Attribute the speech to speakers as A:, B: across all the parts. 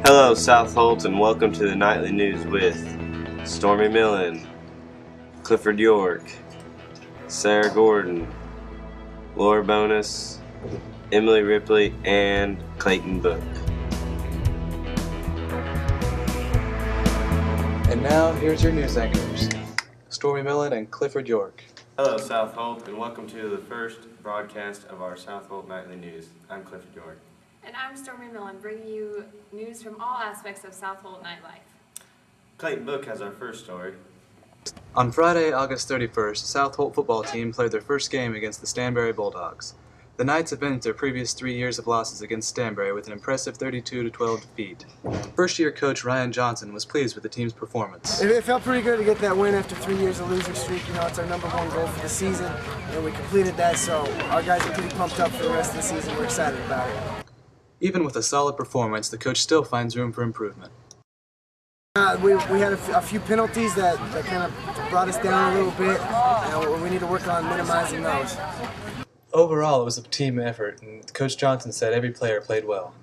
A: Hello, South Holt, and welcome to the Nightly News with Stormy Millen, Clifford York, Sarah Gordon, Laura Bonus, Emily Ripley, and Clayton Book.
B: And now, here's your news anchors, Stormy Millen and Clifford York.
A: Hello, South Holt, and welcome to the first broadcast of our South Holt Nightly News. I'm Clifford York.
C: And I'm Stormy Millen, bringing you news from all aspects of South Holt nightlife.
A: Clayton Book has our first story.
B: On Friday, August 31st, the South Holt football team played their first game against the Stanberry Bulldogs. The Knights avenged their previous 3 years of losses against Stanberry with an impressive 32-12 defeat. First-year coach Ryan Johnson was pleased with the team's performance.
D: It felt pretty good to get that win after 3 years of losing streak. You know, it's our #1 goal for the season, and we completed that, so our guys are pretty pumped up for the rest of the season. We're excited about it.
B: Even with a solid performance, the coach still finds room for improvement.
D: We had a few penalties that kind of brought us down a little bit, and we need to work on minimizing those.
B: Overall, it was a team effort, and Coach Johnson said every player played well.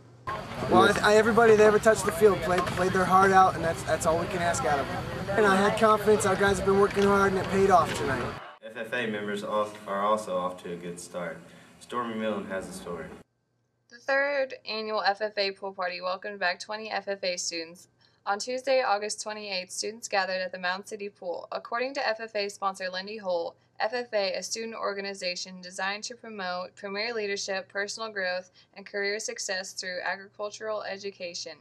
D: Well, everybody that ever touched the field played their heart out, and that's all we can ask out of them. And I had confidence. Our guys have been working hard, and it paid off tonight.
A: FFA members are also off to a good start. Stormy Millen has the story.
C: The third annual FFA pool party welcomed back 20 FFA students. On Tuesday, August 28th, students gathered at the Mound City Pool. According to FFA sponsor Lindy Holt, FFA, a student organization designed to promote premier leadership, personal growth, and career success through agricultural education.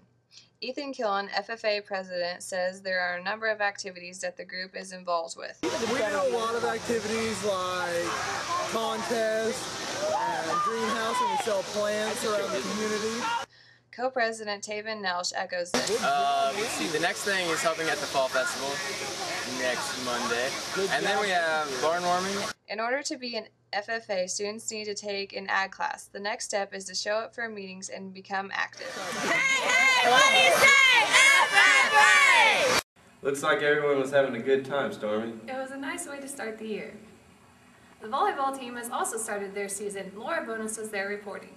C: Ethan Killen, FFA president, says there are a number of activities that the group is involved with.
E: We do a lot of activities like contests and greenhouse, and we sell plants around the community.
C: Co-president Taven Nelsh echoes this.
F: Let's see, the next thing is helping at the Fall Festival next Monday. And then we have barn warming.
C: In order to be an FFA, students need to take an ag class. The next step is to show up for meetings and become active.
G: Hey, what do you say? FFA!
A: Looks like everyone was having a good time, Stormy.
C: It was a nice way to start the year. The volleyball team has also started their season. Laura Bonus was there reporting.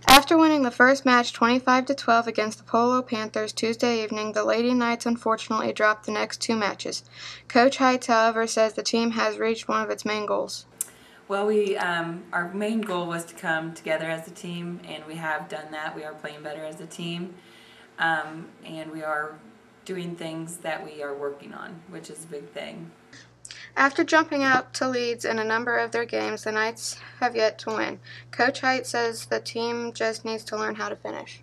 H: After winning the first match 25-12 against the Polo Panthers Tuesday evening, the Lady Knights unfortunately dropped the next 2 matches. Coach Heights, however, says the team has reached one of its main goals.
I: Well, our main goal was to come together as a team, and we have done that. We are playing better as a team, and we are doing things that we are working on, which is a big thing.
H: After jumping out to leads in a number of their games, the Knights have yet to win. Coach Height says the team just needs to learn how to finish.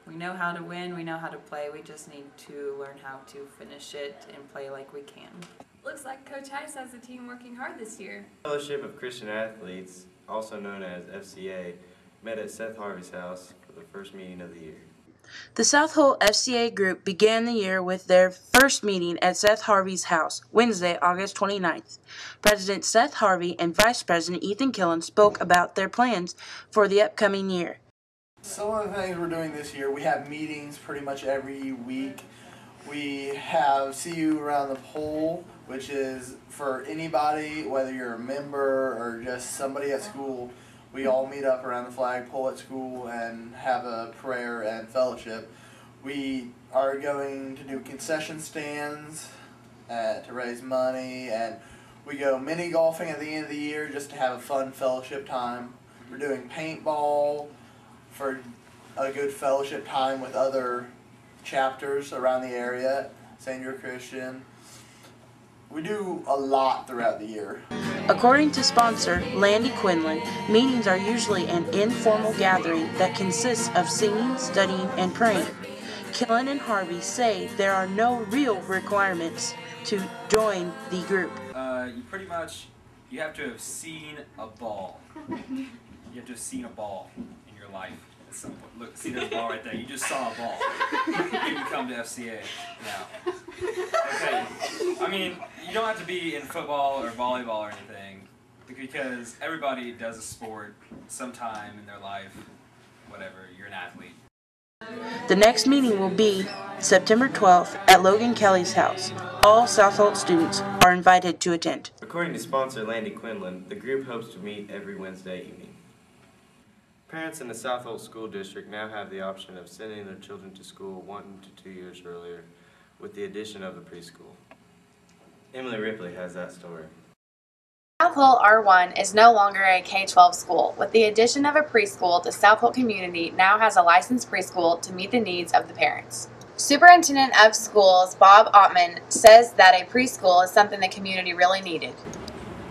I: We know how to win, we know how to play, we just need to learn how to finish it and play like we can.
C: Looks like Coach Height has the team working hard this year.
A: Fellowship of Christian Athletes, also known as FCA, met at Seth Harvey's house for the first meeting of the year.
J: The South Holt FCA group began the year with their first meeting at Seth Harvey's house, Wednesday, August 29th. President Seth Harvey and Vice President Ethan Killen spoke about their plans for the upcoming year.
E: Some of the things we're doing this year, we have meetings pretty much every week. We have See You Around the Pole, which is for anybody, whether you're a member or just somebody at school. We all meet up around the flagpole at school and have a prayer and fellowship. We are going to do concession stands to raise money, and we go mini golfing at the end of the year just to have a fun fellowship time. We're doing paintball for a good fellowship time with other chapters around the area, St. George Christian. We do a lot throughout the year.
J: According to sponsor Landy Quinlan, meetings are usually an informal gathering that consists of singing, studying, and praying. Killen and Harvey say there are no real requirements to join the group.
K: You have to have seen a ball. You have to have seen a ball in your life. Look, see, there's a ball right there. You just saw a ball. You can come to FCA now. Okay. I mean, you don't have to be in football or volleyball or anything, because everybody does a sport sometime in their life. Whatever, you're an athlete.
J: The next meeting will be September 12th at Logan Kelly's house. All South Holt students are invited to attend.
A: According to sponsor Landy Quinlan, the group hopes to meet every Wednesday evening. Parents in the South Holt School District now have the option of sending their children to school 1 to 2 years earlier with the addition of a preschool. Emily Ripley has that story.
L: South Holt R1 is no longer a K-12 school. With the addition of a preschool, the South Holt community now has a licensed preschool to meet the needs of the parents. Superintendent of Schools Bob Ottman says that a preschool is something the community really needed.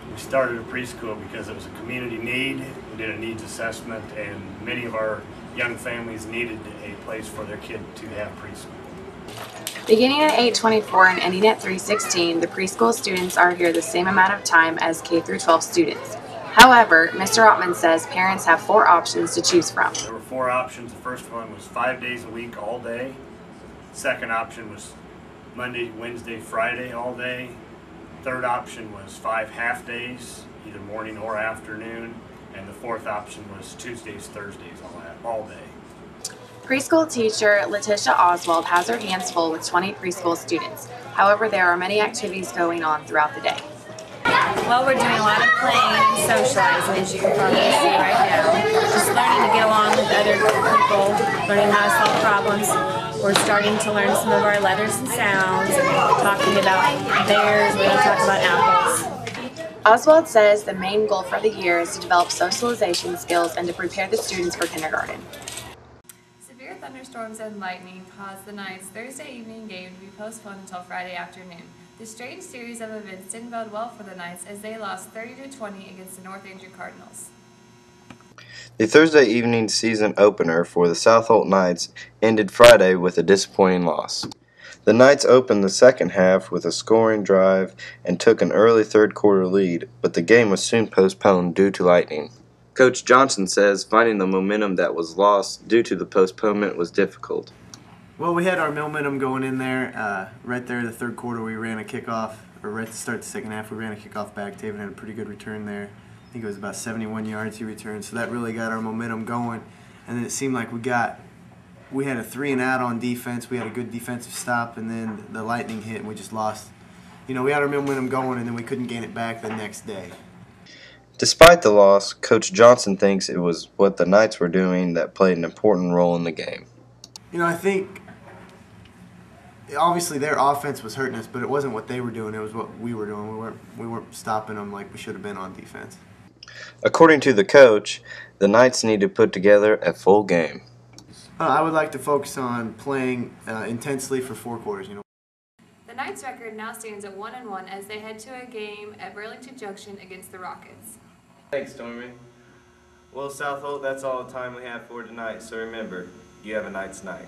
M: We started a preschool because it was a community need. We did a needs assessment, and many of our young families needed a place for their kid to have preschool.
L: Beginning at 8:24 and ending at 3:16, the preschool students are here the same amount of time as K-12 students. However, Mr. Ottman says parents have 4 options to choose from.
M: There were 4 options. The first one was 5 days a week, all day. Second option was Monday, Wednesday, Friday, all day. Third option was 5 half days, either morning or afternoon. And the fourth option was Tuesdays, Thursdays, all day.
L: Preschool teacher Letitia Oswald has her hands full with 20 preschool students. However, there are many activities going on throughout the day.
N: Well, we're doing a lot of playing and socializing, as you can probably see right now. Just learning to get along with other people, learning how to solve problems. We're starting to learn some of our letters and sounds, and talking about bears, we're going to talk about apples.
L: Oswald says the main goal for the year is to develop socialization skills and to prepare the students for kindergarten.
C: Severe thunderstorms and lightning caused the Knights' Thursday evening game to be postponed until Friday afternoon. This strange series of events didn't bode well for the Knights as they lost 30-20 against the North Andrew Cardinals.
A: The Thursday evening season opener for the South Holt Knights ended Friday with a disappointing loss. The Knights opened the second half with a scoring drive and took an early third quarter lead, but the game was soon postponed due to lightning. Coach Johnson says finding the momentum that was lost due to the postponement was difficult.
D: Well, we had our momentum going in there. Right there in the third quarter, we ran a kickoff, or right to start the second half, we ran a kickoff back. David had a pretty good return there. I think it was about 71 yards he returned, so that really got our momentum going. And then it seemed like we had a 3 and out on defense. We had a good defensive stop, and then the lightning hit, and we just lost. You know, we had our momentum going, and then we couldn't gain it back the next day.
A: Despite the loss, Coach Johnson thinks it was what the Knights were doing that played an important role in the game.
D: You know, I think obviously their offense was hurting us, but it wasn't what they were doing. It was what we were doing. We weren't stopping them like we should have been on defense.
A: According to the coach, the Knights need to put together a full game.
D: I would like to focus on playing intensely for 4 quarters. You know.
C: The Knights' record now stands at 1-1 as they head to a game at Burlington Junction against the Rockets.
A: Thanks, Stormy. Well, South Holt, that's all the time we have for tonight, so remember, you have a Knights night.